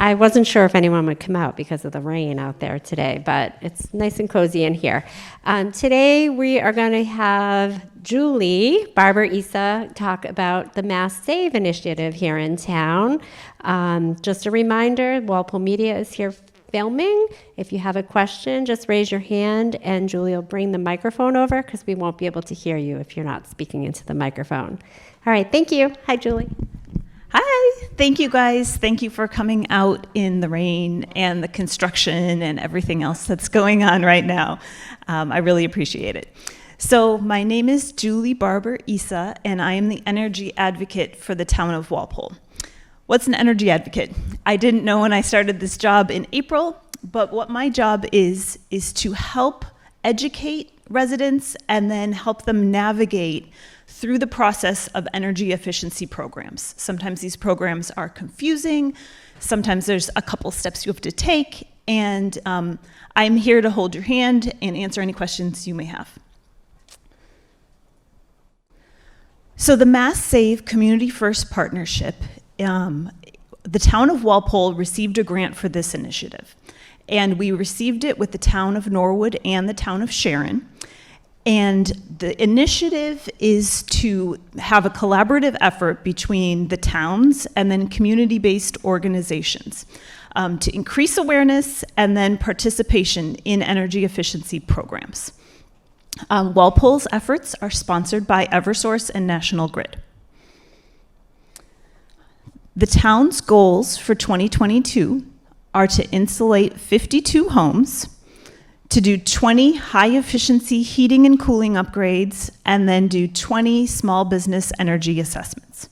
I wasn't sure if anyone would come out because of the rain out there today, but it's nice and cozy in here. Today we are going to have Julie Barber-Issa talk about the Mass Save initiative here in town. Just a reminder, Walpole Media is here filming. If you have a question, just raise your hand and Julie will bring the microphone over because we won't be able to hear you if you're not speaking into the microphone. All right, thank you. Hi, Julie. Hi, thank you guys. Thank you for coming out in the rain and the construction and everything else that's going on right now. I really appreciate it. So my name is Julie Barber-Issa, and I am the energy advocate for the town of Walpole. What's an energy advocate? I didn't know when I started this job in April, but what my job is to help educate residents and then help them navigate through the process of energy efficiency programs. Sometimes these programs are confusing, sometimes there's a couple steps you have to take, and I'm here to hold your hand and answer any questions you may have. So the Mass Save Community First Partnership, the town of Walpole received a grant for this initiative, and we received it with the town of Norwood and the town of Sharon. And the initiative is to have a collaborative effort between the towns and then community-based organizations to increase awareness and then participation in energy efficiency programs. Walpole's efforts are sponsored by Eversource and National Grid. The town's goals for 2022 are to insulate 52 homes, to do 20 high-efficiency heating and cooling upgrades, and then do 20 small business energy assessments.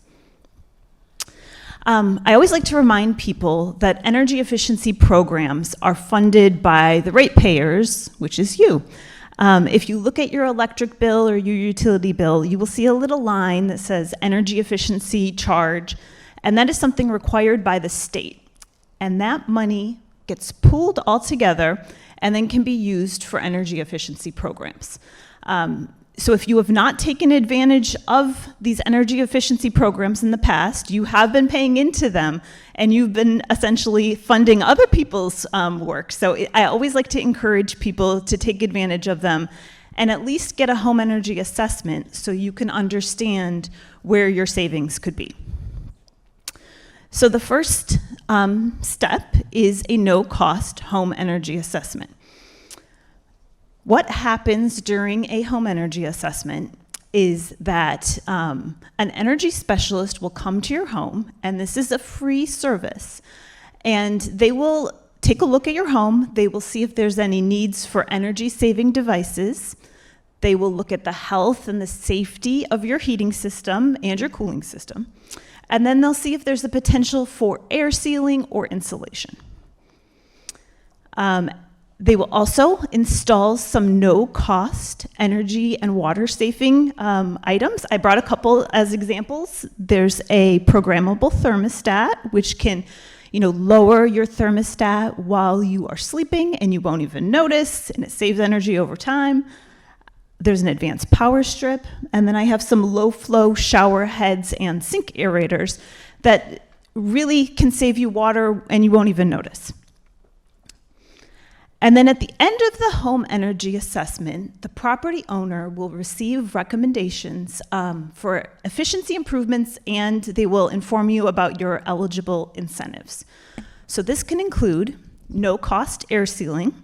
I always like to remind people that energy efficiency programs are funded by the ratepayers, which is you. If you look at your electric bill or your utility bill, you will see a little line that says energy efficiency charge, and that is something required by the state. And that money gets pooled all together and then can be used for energy efficiency programs. So if you have not taken advantage of these energy efficiency programs in the past, you have been paying into them and you've been essentially funding other people's work. So I always like to encourage people to take advantage of them and at least get a home energy assessment so you can understand where your savings could be. So the first step is a no-cost home energy assessment. What happens during a home energy assessment is that an energy specialist will come to your home, and this is a free service, and they will take a look at your home. They will see if there's any needs for energy-saving devices. They will look at the health and the safety of your heating system and your cooling system. And then they'll see if there's a potential for air sealing or insulation. They will also install some no-cost energy and water-saving items. I brought a couple as examples. There's a programmable thermostat, which can lower your thermostat while you are sleeping, and you won't even notice, and it saves energy over time. There's an advanced power strip, and then I have some low-flow shower heads and sink aerators that really can save you water and you won't even notice. And then at the end of the home energy assessment, the property owner will receive recommendations for efficiency improvements, and they will inform you about your eligible incentives. So this can include no-cost air sealing,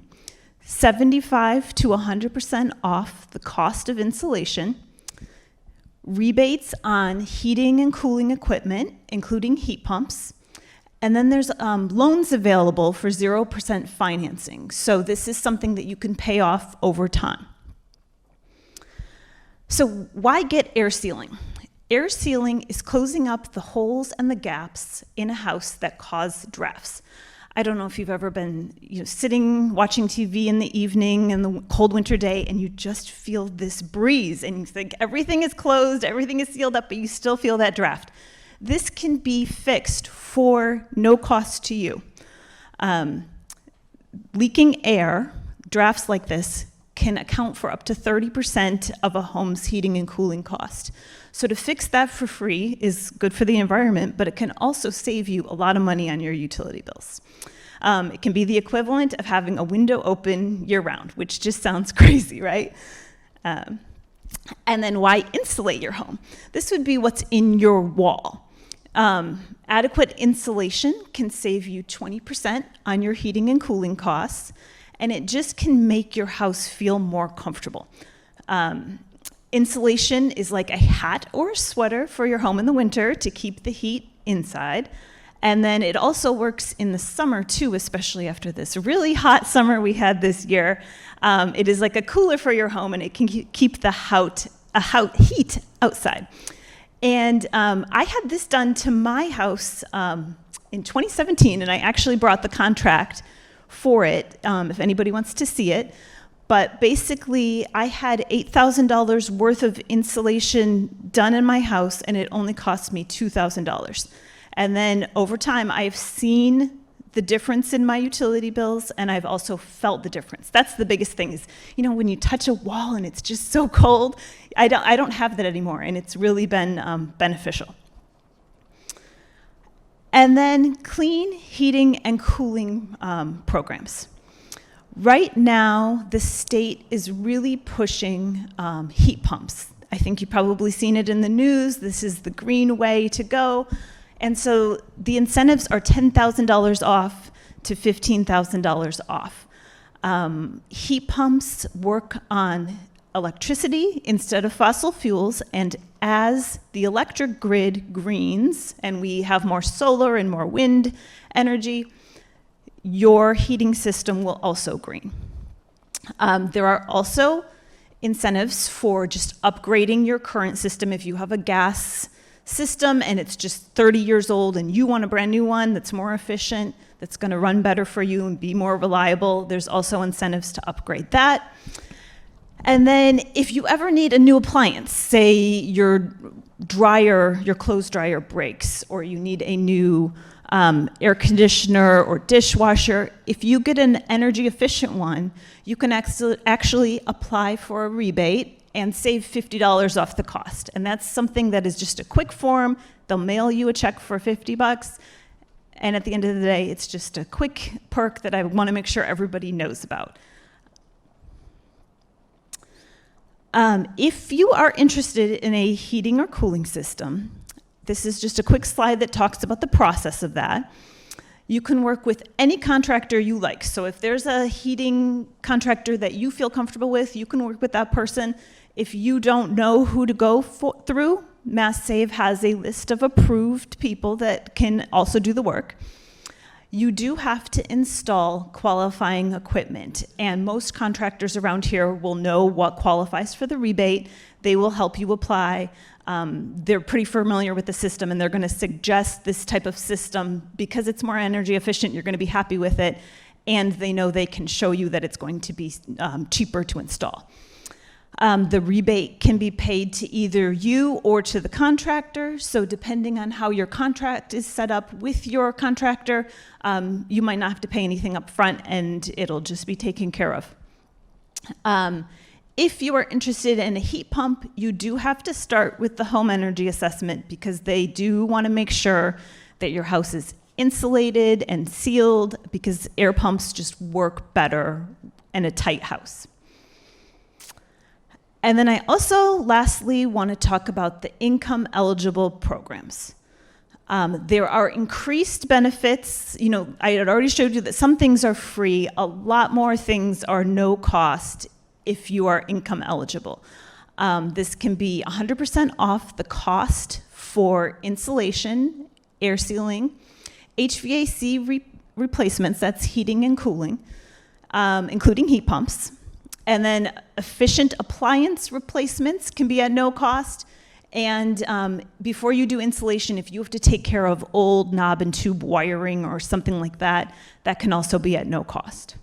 75 to 100% off the cost of insulation, rebates on heating and cooling equipment, including heat pumps, and then there's loans available for 0% financing. So this is something that you can pay off over time. So why get air sealing? Air sealing is closing up the holes and the gaps in a house that cause drafts. I don't know if you've ever been sitting watching TV in the evening in the cold winter day and you just feel this breeze and you think everything is closed, everything is sealed up, but you still feel that draft. This can be fixed for no cost to you. Leaking air, drafts like this, can account for up to 30% of a home's heating and cooling cost. So to fix that for free is good for the environment, but it can also save you a lot of money on your utility bills. It can be the equivalent of having a window open year-round, which just sounds crazy, right? And then why insulate your home? This would be what's in your wall. Adequate insulation can save you 20% on your heating and cooling costs, and it just can make your house feel more comfortable. Insulation is like a hat or a sweater for your home in the winter to keep the heat inside. And then it also works in the summer too, especially after this really hot summer we had this year. It is like a cooler for your home, and it can keep the heat outside. And I had this done to my house in 2017, and I actually brought the contract for it, if anybody wants to see it. But basically, I had $8,000 worth of insulation done in my house, and it only cost me $2,000. And then over time, I've seen the difference in my utility bills, and I've also felt the difference. That's the biggest thing is, when you touch a wall and it's just so cold, I don't have that anymore, and it's really been beneficial. And then clean heating and cooling programs. Right now, the state is really pushing heat pumps. I think you've probably seen it in the news. This is the green way to go. And so the incentives are $10,000 off to $15,000 off. Heat pumps work on electricity instead of fossil fuels, and as the electric grid greens and we have more solar and more wind energy, your heating system will also green. There are also incentives for just upgrading your current system. If you have a gas system and it's just 30 years old and you want a brand new one that's more efficient, that's going to run better for you and be more reliable, there's also incentives to upgrade that. And then if you ever need a new appliance, say your clothes dryer breaks, or you need a new air conditioner or dishwasher, if you get an energy efficient one, you can actually apply for a rebate and save $50 off the cost. And that's something that is just a quick form. They'll mail you a check for $50. And at the end of the day, it's just a quick perk that I want to make sure everybody knows about. If you are interested in a heating or cooling system, this is just a quick slide that talks about the process of that. You can work with any contractor you like. So if there's a heating contractor that you feel comfortable with, you can work with that person. If you don't know who to go through, Mass Save has a list of approved people that can also do the work. You do have to install qualifying equipment, and most contractors around here will know what qualifies for the rebate. They will help you apply. They're pretty familiar with the system, and they're going to suggest this type of system because it's more energy efficient. You're going to be happy with it, and they know they can show you that it's going to be cheaper to install. The rebate can be paid to either you or to the contractor. So depending on how your contract is set up with your contractor, you might not have to pay anything up front, and it'll just be taken care of. If you are interested in a heat pump, you do have to start with the home energy assessment because they do want to make sure that your house is insulated and sealed, because air pumps just work better in a tight house. And then I also, lastly, want to talk about the income-eligible programs. There are increased benefits. I had already showed you that some things are free. A lot more things are no cost if you are income eligible. This can be 100% off the cost for insulation, air sealing, HVAC replacements, that's heating and cooling, including heat pumps. And then efficient appliance replacements can be at no cost. And before you do insulation, if you have to take care of old knob and tube wiring or something like that, that can also be at no cost.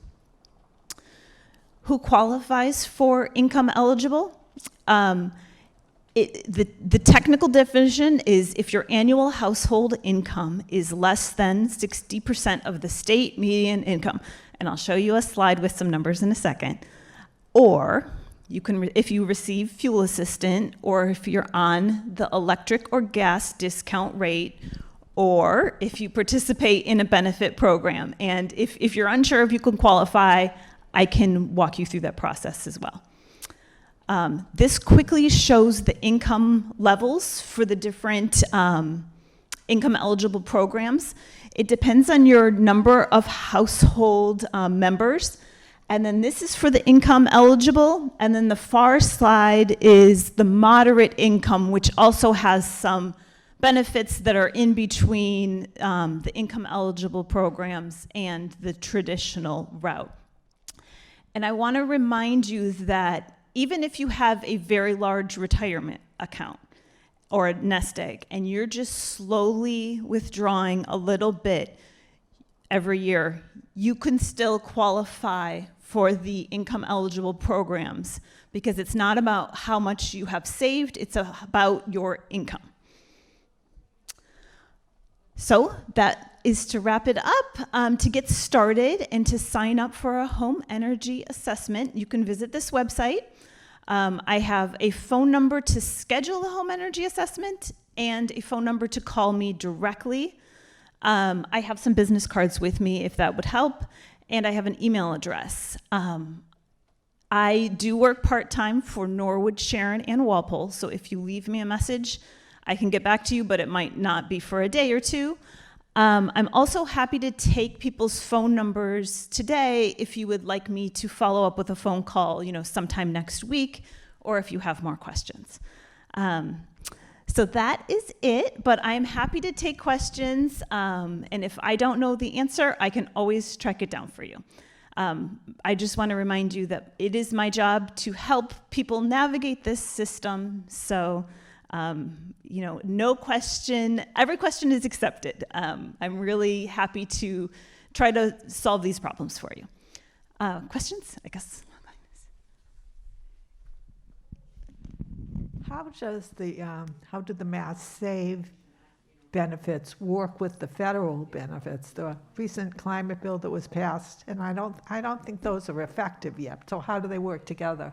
Who qualifies for income eligible? The technical definition is if your annual household income is less than 60% of the state median income. And I'll show you a slide with some numbers in a second. Or you can, if you receive fuel assistance, or if you're on the electric or gas discount rate, or if you participate in a benefit program. And if you're unsure if you can qualify, I can walk you through that process as well. This quickly shows the income levels for the different income eligible programs. It depends on your number of household members. And then this is for the income eligible. And then the far side is the moderate income, which also has some benefits that are in between the income eligible programs and the traditional route. And I want to remind you that even if you have a very large retirement account or a nest egg, and you're just slowly withdrawing a little bit every year, you can still qualify for the income eligible programs, because it's not about how much you have saved, it's about your income. So that is to wrap it up. To get started and to sign up for a home energy assessment, you can visit this website. I have a phone number to schedule a home energy assessment and a phone number to call me directly. I have some business cards with me if that would help, and I have an email address. I do work part-time for Norwood, Sharon, and Walpole, so if you leave me a message, I can get back to you, but it might not be for a day or two. I'm also happy to take people's phone numbers today if you would like me to follow up with a phone call, sometime next week, or if you have more questions. So that is it, but I'm happy to take questions, and if I don't know the answer, I can always track it down for you. I just want to remind you that it is my job to help people navigate this system, so no question, every question is accepted. I'm really happy to try to solve these problems for you. Questions, I guess? How do the Mass Save benefits work with the federal benefits? The recent climate bill that was passed, and I don't think those are effective yet. So how do they work together?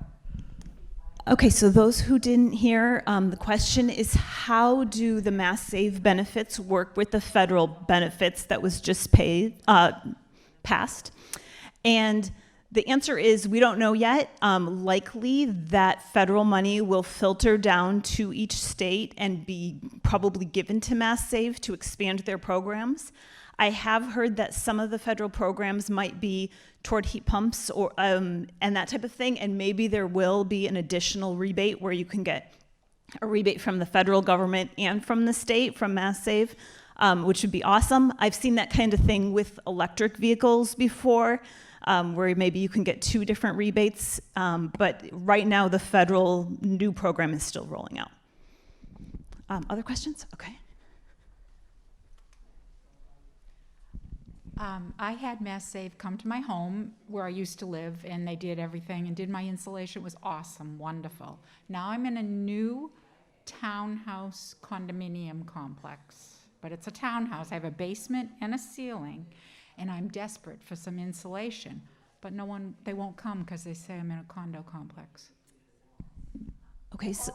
Okay, so those who didn't hear, the question is, how do the Mass Save benefits work with the federal benefits that was just passed? And the answer is, we don't know yet. Likely that federal money will filter down to each state and be probably given to Mass Save to expand their programs. I have heard that some of the federal programs might be toward heat pumps or and that type of thing, and maybe there will be an additional rebate where you can get a rebate from the federal government and from the state, from Mass Save, which would be awesome. I've seen that kind of thing with electric vehicles before, where maybe you can get two different rebates, but right now the federal new program is still rolling out. Other questions? Okay. I had Mass Save come to my home where I used to live, and they did everything and did my insulation. It was awesome, wonderful. Now I'm in a new townhouse condominium complex, but it's a townhouse. I have a basement and a ceiling, and I'm desperate for some insulation, but they won't come because they say I'm in a condo complex. Okay, so,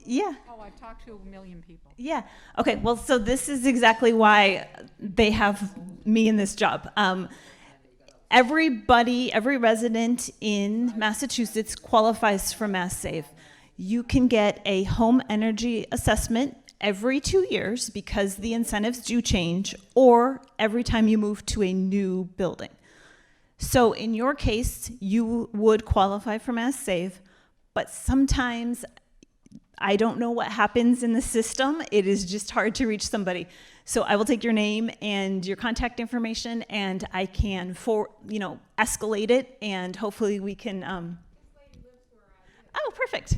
yeah. Oh, I've talked to a million people. Yeah. Okay. Well, so this is exactly why they have me in this job. Every resident in Massachusetts qualifies for Mass Save. You can get a home energy assessment every 2 years because the incentives do change, or every time you move to a new building. So in your case, you would qualify for Mass Save, but sometimes I don't know what happens in the system. It is just hard to reach somebody. So I will take your name and your contact information, and I can escalate it, and hopefully we can. Oh, perfect.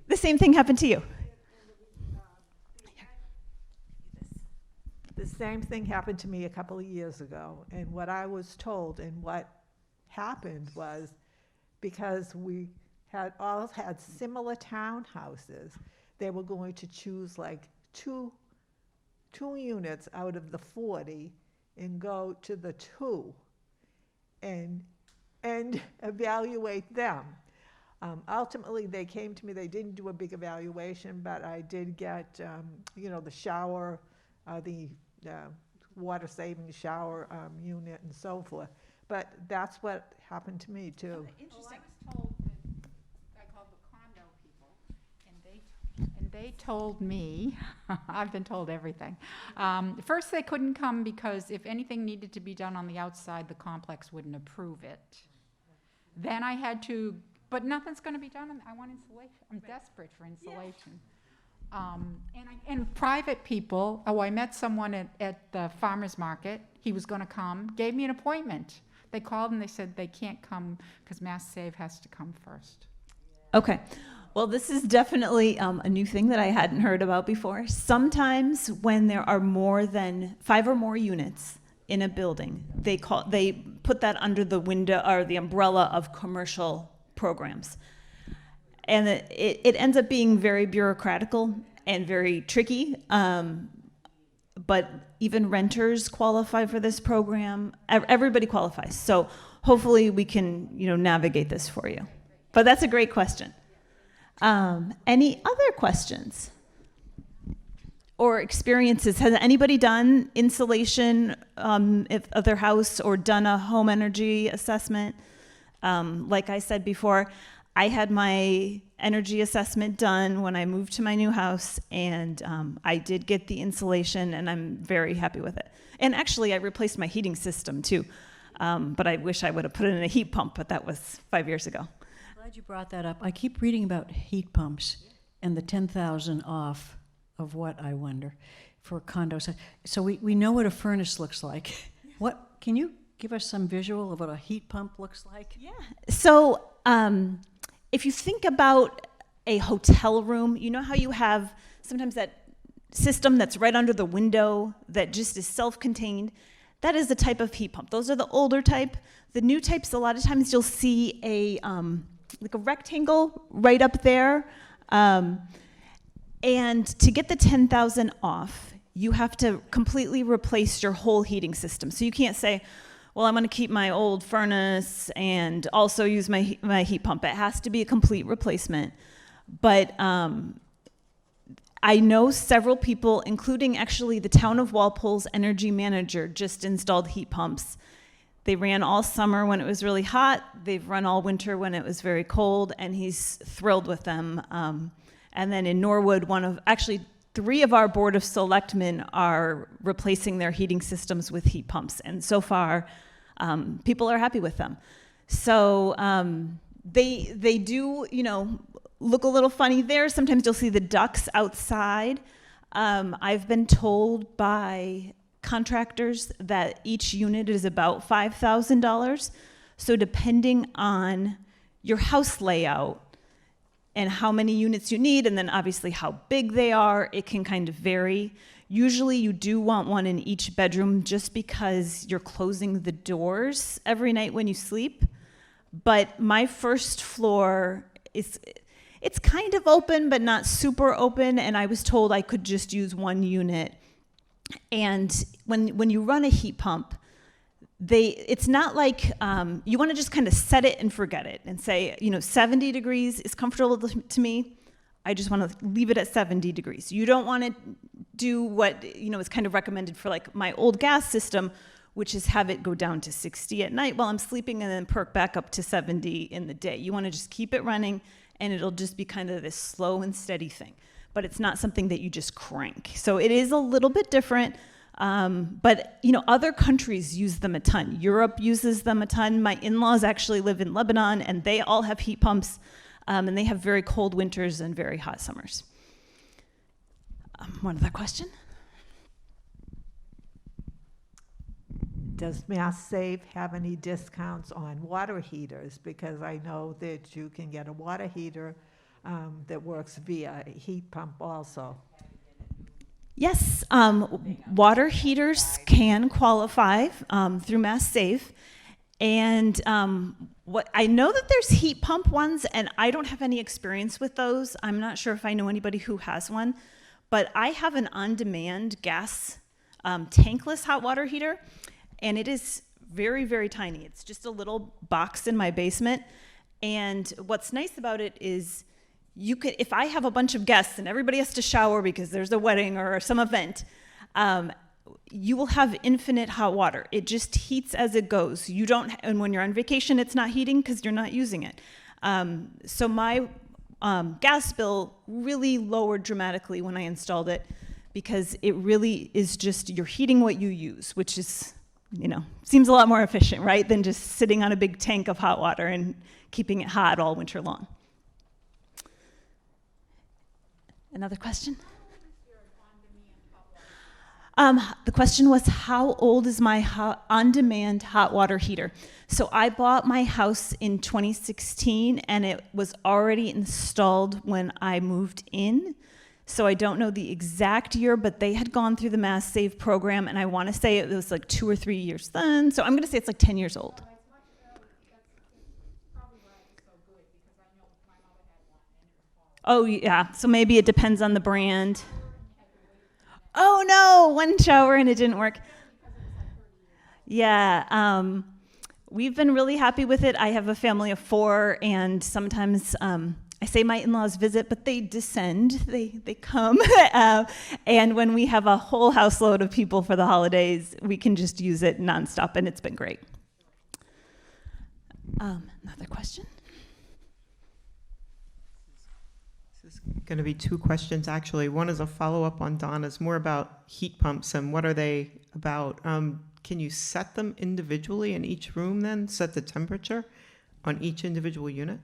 The same thing happened to you. The same thing happened to me a couple of years ago, and what I was told and what happened was, because we all had similar townhouses, they were going to choose like two units out of the 40 and go to the 2. And and evaluate them. Ultimately, they came to me, they didn't do a big evaluation, but I did get, the shower, the water saving shower unit and so forth. But that's what happened to me too. Interesting. I was told that, I called the condo people, and they told me, I've been told everything. First, they couldn't come because if anything needed to be done on the outside, the complex wouldn't approve it. Then I had to, but nothing's gonna be done, I want insulation, I'm desperate for insulation. And private people, I met someone at the farmer's market, he was gonna come, gave me an appointment. They called and they said they can't come because Mass Save has to come first. Okay. Well, this is definitely a new thing that I hadn't heard about before. Sometimes when there are more than 5 or more units in a building, they put that under the window or the umbrella of commercial programs. And it ends up being very bureaucratical and very tricky. But even renters qualify for this program. Everybody qualifies. So hopefully we can, navigate this for you. But that's a great question. Any other questions or experiences? Has anybody done insulation of their house or done a home energy assessment? Like I said before, I had my energy assessment done when I moved to my new house, and I did get the insulation, and I'm very happy with it. And actually, I replaced my heating system too, but I wish I would have put in a heat pump, but that was 5 years ago. Glad you brought that up. I keep reading about heat pumps and the 10,000 off of what, I wonder, for condos. So we know what a furnace looks like. What can you give us some visual of what a heat pump looks like? Yeah. So if you think about a hotel room, you know how you have sometimes that system that's right under the window that just is self-contained? That is the type of heat pump. Those are the older type. The new types, a lot of times you'll see a rectangle right up there. And to get the 10,000 off, you have to completely replace your whole heating system. So you can't say, well, I'm going to keep my old furnace and also use my heat pump. It has to be a complete replacement. But I know several people, including actually the town of Walpole's energy manager, just installed heat pumps. They ran all summer when it was really hot. They've run all winter when it was very cold, and he's thrilled with them. And then in Norwood, actually 3 of our Board of Selectmen are replacing their heating systems with heat pumps. And so far, people are happy with them. So they do, look a little funny there. Sometimes you'll see the ducts outside. I've been told by contractors that each unit is about $5,000. So depending on your house layout and how many units you need, and then obviously how big they are, it can kind of vary. Usually you do want one in each bedroom just because you're closing the doors every night when you sleep. But my first floor it's kind of open, but not super open, and I was told I could just use 1 unit. And when you run a heat pump, it's not like you want to just kind of set it and forget it and say, 70 degrees is comfortable to me. I just want to leave it at 70 degrees. You don't want to do what is kind of recommended for like my old gas system, which is have it go down to 60 at night while I'm sleeping and then perk back up to 70 in the day. You want to just keep it running, and it'll just be kind of this slow and steady thing. But it's not something that you just crank. So it is a little bit different. But other countries use them a ton. Europe uses them a ton. My in-laws actually live in Lebanon, and they all have heat pumps, and they have very cold winters and very hot summers. One other question? Does Mass Save have any discounts on water heaters? Because I know that you can get a water heater that works via a heat pump also. Yes, water heaters can qualify through Mass Save. And what I know that there's heat pump ones, and I don't have any experience with those. I'm not sure if I know anybody who has one, but I have an on-demand gas tankless hot water heater, and it is very, very tiny. It's just a little box in my basement. And what's nice about it is you could, if I have a bunch of guests and everybody has to shower because there's a wedding or some event, you will have infinite hot water. It just heats as it goes. You don't, and when you're on vacation, it's not heating because you're not using it. So my gas bill really lowered dramatically when I installed it, because it really is just, you're heating what you use, which is, seems a lot more efficient, right, than just sitting on a big tank of hot water and keeping it hot all winter long. Another question? The question was, how old is my on-demand hot water heater? So I bought my house in 2016, and it was already installed when I moved in. So I don't know the exact year, but they had gone through the Mass Save program, and I want to say it was like 2 or 3 years then. So I'm going to say it's like 10 years old. Oh, yeah. So maybe it depends on the brand. Oh, no, one shower and it didn't work. Yeah. We've been really happy with it. I have a family of 4, and sometimes I say my in-laws visit, but they descend. They come. And when we have a whole house load of people for the holidays, we can just use it nonstop, and it's been great. Another question? This is going to be 2 questions, actually. One is a follow-up on Donna's, more about heat pumps and what are they about. Can you set them individually in each room then? Set the temperature on each individual unit?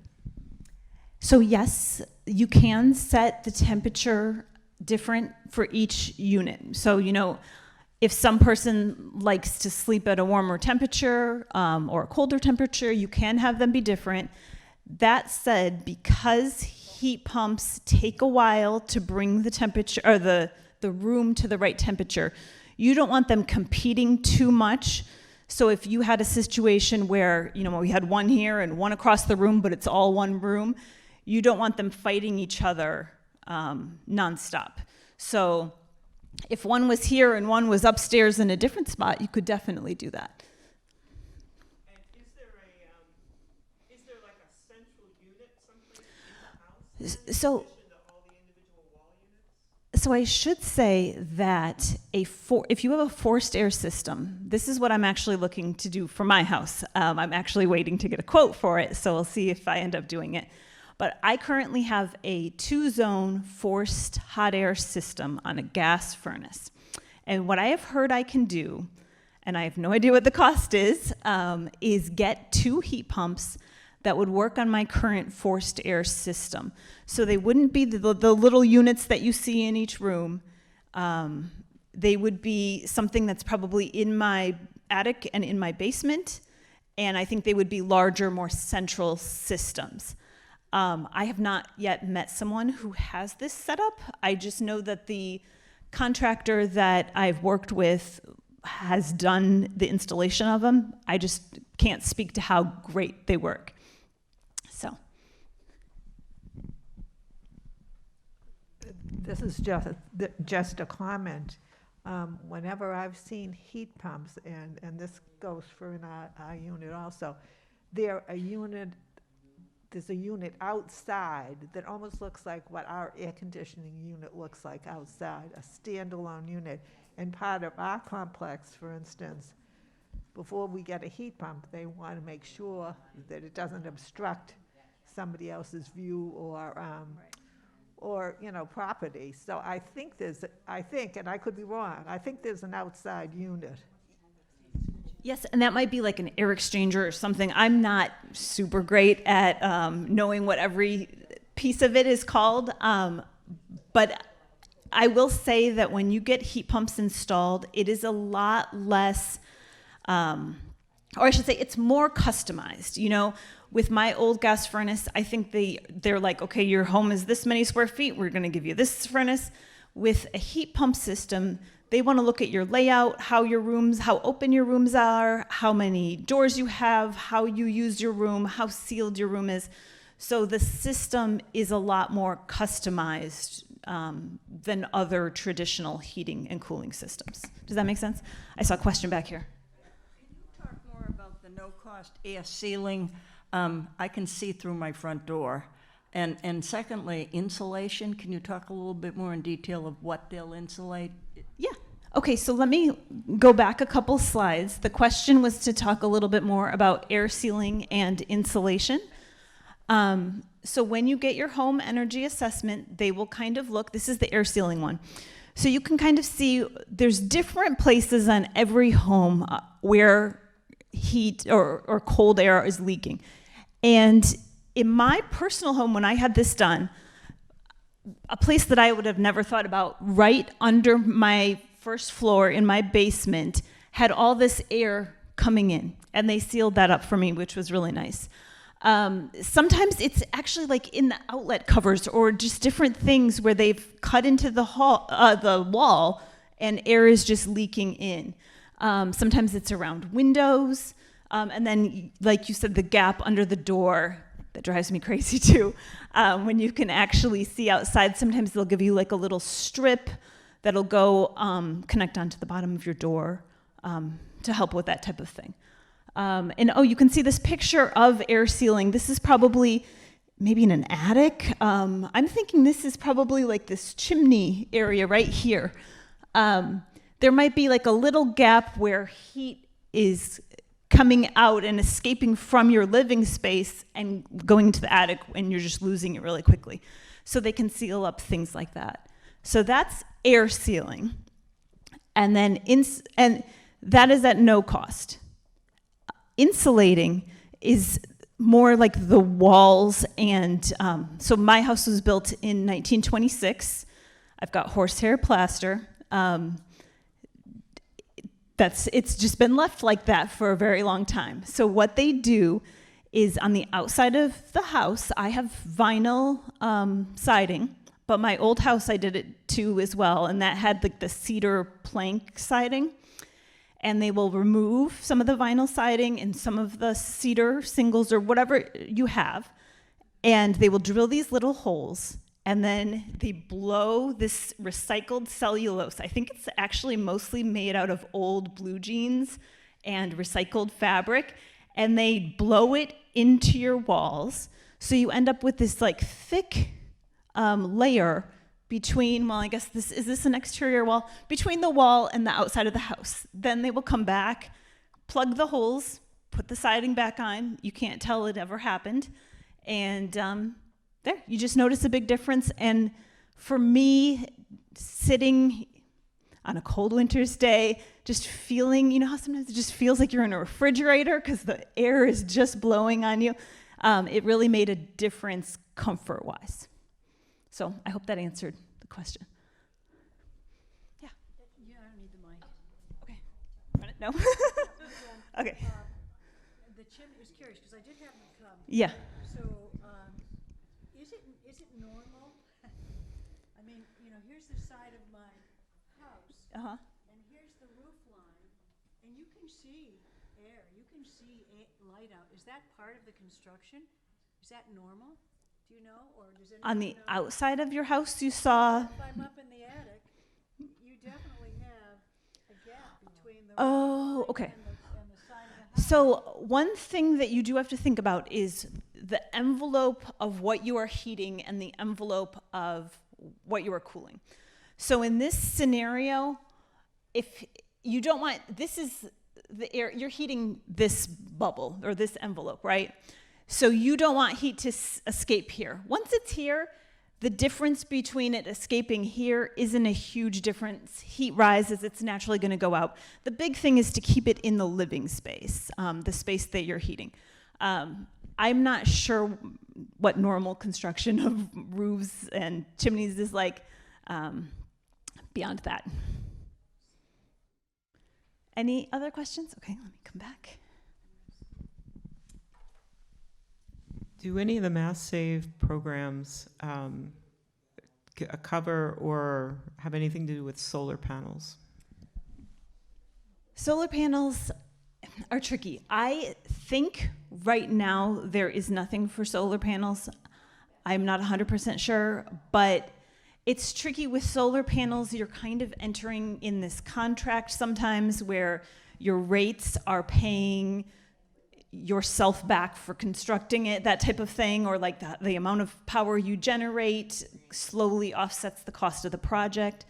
So yes, you can set the temperature different for each unit. So, if some person likes to sleep at a warmer temperature or a colder temperature, you can have them be different. That said, because heat pumps take a while to bring the temperature or the room to the right temperature, you don't want them competing too much. So if you had a situation where, we had one here and one across the room, but it's all one room, you don't want them fighting each other nonstop. So if one was here and one was upstairs in a different spot, you could definitely do that. And is there like a central unit someplace in the house? So, in addition to all the individual wall units? So I should say that if you have a forced air system, this is what I'm actually looking to do for my house. I'm actually waiting to get a quote for it, so we'll see if I end up doing it. But I currently have a 2-zone forced hot air system on a gas furnace. And what I have heard I can do, and I have no idea what the cost is get 2 heat pumps that would work on my current forced air system. So they wouldn't be the little units that you see in each room. They would be something that's probably in my attic and in my basement. And I think they would be larger, more central systems. I have not yet met someone who has this setup. I just know that the contractor that I've worked with has done the installation of them. I just can't speak to how great they work. So. This is just a comment. Whenever I've seen heat pumps, and this goes for in our unit also, there's a unit outside that almost looks like what our air conditioning unit looks like outside, a standalone unit. And part of our complex, for instance, before we get a heat pump, they want to make sure that it doesn't obstruct somebody else's view or property. So I think, and I could be wrong, I think there's an outside unit. Yes, and that might be like an air exchanger or something. I'm not super great at knowing what every piece of it is called, but I will say that when you get heat pumps installed, it is a lot less, or I should say it's more customized. With my old gas furnace, I think they're like, okay, your home is this many square feet, we're gonna give you this furnace. With a heat pump system, they want to look at your layout, how open your rooms are, how many doors you have, how you use your room, how sealed your room is. So the system is a lot more customized than other traditional heating and cooling systems. Does that make sense? I saw a question back here. Can you talk more no-cost air sealing, I can see through my front door. And secondly, insulation, can you talk a little bit more in detail of what they'll insulate? Yeah. Okay, so let me go back a couple slides. The question was to talk a little bit more about air sealing and insulation. So when you get your home energy assessment, they will kind of look, this is the air sealing one. So you can kind of see there's different places on every home where heat or cold air is leaking. And in my personal home, when I had this done, a place that I would have never thought about, right under my first floor in my basement, had all this air coming in, and they sealed that up for me, which was really nice. Sometimes it's actually like in the outlet covers or just different things where they've cut into the wall and air is just leaking in. Sometimes it's around windows, and then, like you said, the gap under the door. That drives me crazy too. When you can actually see outside, sometimes they'll give you like a little strip that'll go connect onto the bottom of your door to help with that type of thing. You can see this picture of air sealing. This is probably maybe in an attic. I'm thinking this is probably like this chimney area right here. There might be like a little gap where heat is coming out and escaping from your living space and going to the attic, and you're just losing it really quickly. So they can seal up things like that. So that's air sealing. And then and that is at no cost. Insulating is more like the walls, and so my house was built in 1926. I've got horsehair plaster. It's just been left like that for a very long time. So what they do is on the outside of the house, I have vinyl siding, but my old house I did it too as well, and that had like the cedar plank siding. And they will remove some of the vinyl siding and some of the cedar singles or whatever you have, and they will drill these little holes, and then they blow this recycled cellulose. I think it's actually mostly made out of old blue jeans and recycled fabric, and they blow it into your walls, so you end up with this like thick layer between, well, I guess is this an exterior wall? Between the wall and the outside of the house. Then they will come back, plug the holes, put the siding back on. You can't tell it ever happened. And there, you just notice a big difference. And for me, sitting on a cold winter's day, just feeling, you know how sometimes it just feels like you're in a refrigerator because the air is just blowing on you? It really made a difference comfort-wise. So I hope that answered the question. Yeah. Yeah, I don't need the mic. Okay. Run it? No? Okay. The chimney is curious, because I did have them come. Yeah. So, is it normal? I mean, here's the side of my house, Uh-huh. and here's the roof line, and you can see air, you can see light out. Is that part of the construction? Is that normal? Do you know, or does anyone On the know? outside of your house, you saw... If I'm up in the attic, you definitely have a gap between the Oh, roof okay. line and the side of the house. So one thing that you do have to think about is the envelope of what you are heating and the envelope of what you are cooling. So in this scenario, if you don't want, this is the air, you're heating this bubble or this envelope, right? So you don't want heat to escape here. Once it's here, the difference between it escaping here isn't a huge difference. Heat rises, it's naturally going to go out. The big thing is to keep it in the living space, the space that you're heating. I'm not sure what normal construction of roofs and chimneys is like beyond that. Any other questions? Okay, let me come back. Do any of the Mass Save programs cover or have anything to do with solar panels? Solar panels are tricky. I think right now there is nothing for solar panels. I'm not 100% sure, but it's tricky with solar panels. You're kind of entering in this contract sometimes where your rates are paying yourself back for constructing it, that type of thing, or like the amount of power you generate slowly offsets the cost of the project.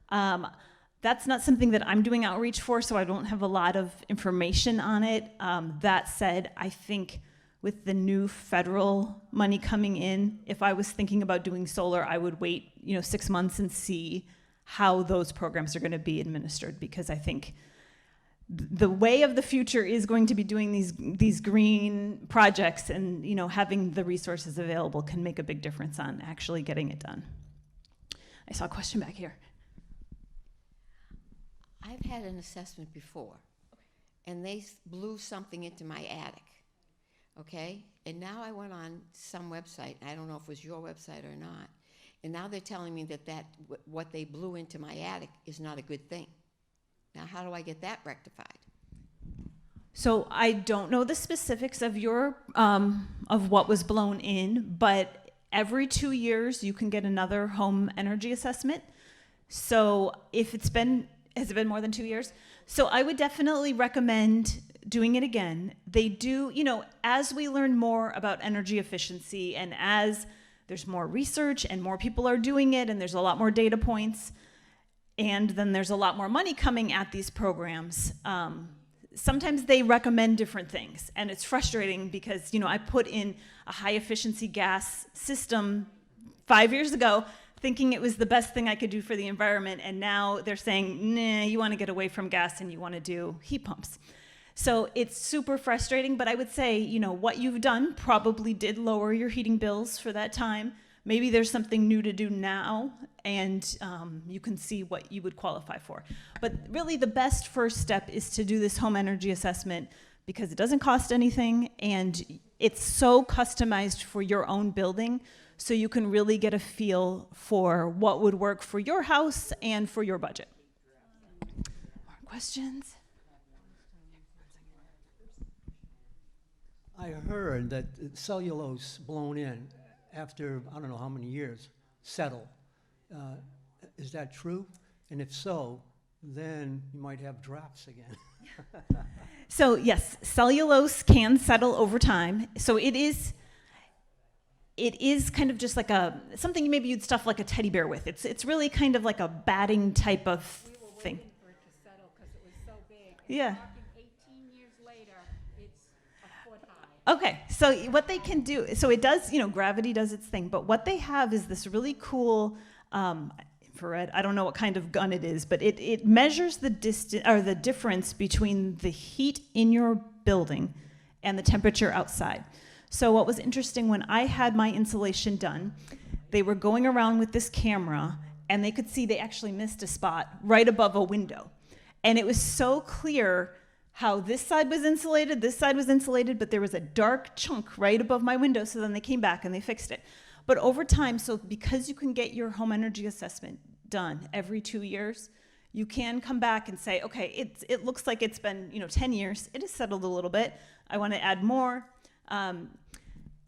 That's not something that I'm doing outreach for, so I don't have a lot of information on it. That said, I think with the new federal money coming in, if I was thinking about doing solar, I would wait, 6 months and see how those programs are going to be administered, because I think the way of the future is going to be doing these green projects, and having the resources available can make a big difference on actually getting it done. I saw a question back here. I've had an assessment before, and they blew something into my attic, okay? And now I went on some website, and I don't know if it was your website or not, and now they're telling me that what they blew into my attic is not a good thing. Now, how do I get that rectified? So I don't know the specifics of your of what was blown in, but every 2 years you can get another home energy assessment. So if has it been more than 2 years? So I would definitely recommend doing it again. They do, as we learn more about energy efficiency, and as there's more research and more people are doing it, and there's a lot more data points, and then there's a lot more money coming at these programs, sometimes they recommend different things. And it's frustrating because, I put in a high efficiency gas system 5 years ago thinking it was the best thing I could do for the environment, and now they're saying, nah, you want to get away from gas and you want to do heat pumps. So it's super frustrating, but I would say, what you've done probably did lower your heating bills for that time. Maybe there's something new to do now, and you can see what you would qualify for. But really the best first step is to do this home energy assessment, because it doesn't cost anything, and it's so customized for your own building, so you can really get a feel for what would work for your house and for your budget. More questions? I heard that cellulose blown in after, I don't know how many years, settle. Is that true? And if so, then you might have drafts again. So yes, cellulose can settle over time. So it is kind of just like something maybe you'd stuff like a teddy bear with. It's really kind of like a batting type of thing. We were waiting for it to settle because it was so big. Yeah. 18 years later, it's a foot high. Okay, so what they can do, so it does, gravity does its thing, but what they have is this really cool infrared, I don't know what kind of gun it is, but it measures the distance or the difference between the heat in your building and the temperature outside. So what was interesting, when I had my insulation done, they were going around with this camera, and they could see they actually missed a spot right above a window. And it was so clear how this side was insulated, but there was a dark chunk right above my window, so then they came back and they fixed it. But over time, so because you can get your home energy assessment done every 2 years, you can come back and say, okay, it looks like it's been 10 years, it has settled a little bit, I want to add more.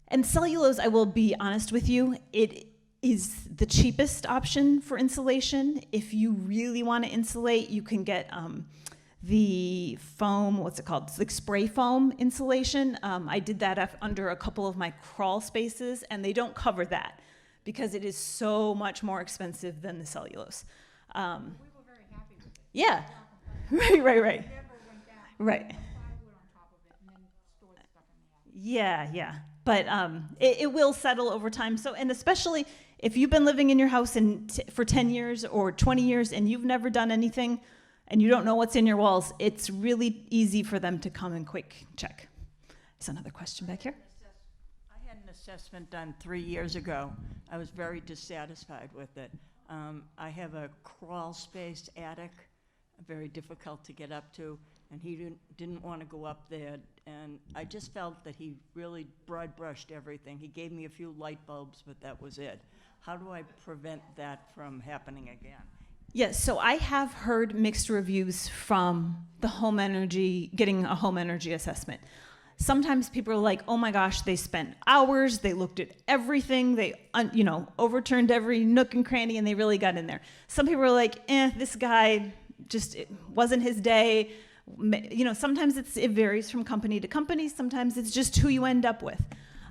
And cellulose, I will be honest with you, it is the cheapest option for insulation. If you really want to insulate, you can get the foam, what's it called? It's like spray foam insulation. I did that under a couple of my crawl spaces, and they don't cover that because it is so much more expensive than the cellulose. We were very happy with it. Yeah, right. It never went down. Right. Plywood on top of it and then stored stuff in the attic. Yeah. But it will settle over time. So, and especially if you've been living in your house for 10 years or 20 years and you've never done anything and you don't know what's in your walls, it's really easy for them to come and quick check. There's another question back here. I had an assessment done 3 years ago. I was very dissatisfied with it. I have a crawl space attic, very difficult to get up to, and he didn't want to go up there, and I just felt that he really broad brushed everything. He gave me a few light bulbs, but that was it. How do I prevent that from happening again? Yes, so I have heard mixed reviews from the getting a home energy assessment. Sometimes people are like, oh my gosh, they spent hours, they looked at everything, they overturned every nook and cranny, and they really got in there. Some people are like, this guy, just it wasn't his day, Sometimes it varies from company to company. Sometimes it's just who you end up with.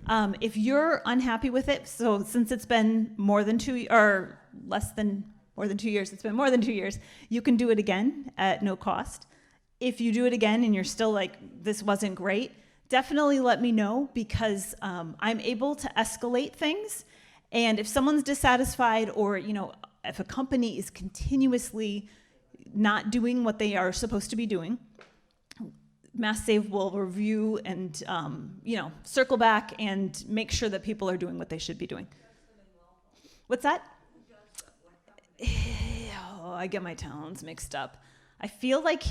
If you're unhappy with it, so since it's been more than 2 or less than more than 2 years, it's been more than 2 years, you can do it again at no cost. If you do it again and you're still like, this wasn't great, definitely let me know, because I'm able to escalate things. And if someone's dissatisfied, or if a company is continuously not doing what they are supposed to be doing, Mass Save will review and circle back and make sure that people are doing what they should be doing. What's that? Oh, I get my towns mixed up. I feel like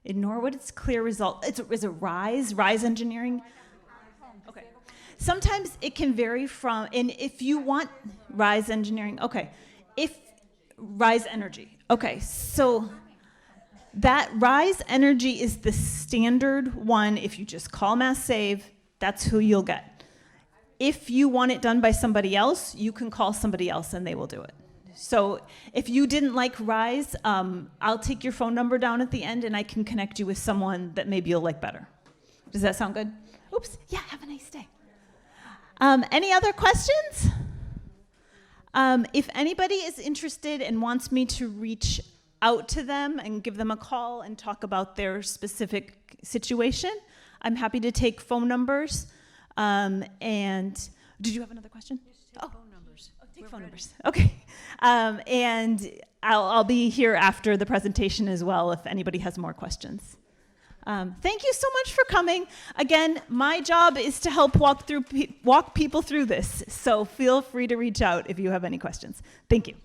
in Norwood, it's Clear Result. Is it Rise Engineering? Okay. Sometimes it can vary from, and if you want Rise Engineering, okay. If Rise Energy, okay. So that Rise Energy is the standard one. If you just call Mass Save, that's who you'll get. If you want it done by somebody else, you can call somebody else and they will do it. So if you didn't like Rise, I'll take your phone number down at the end and I can connect you with someone that maybe you'll like better. Does that sound good? Oops. Yeah, have a nice day. Any other questions? If anybody is interested and wants me to reach out to them and give them a call and talk about their specific situation, I'm happy to take phone numbers. And did you have another question? Phone numbers. Oh, take phone numbers. Okay. And I'll be here after the presentation as well if anybody has more questions. Thank you so much for coming. Again, my job is to help walk people through this. So feel free to reach out if you have any questions. Thank you.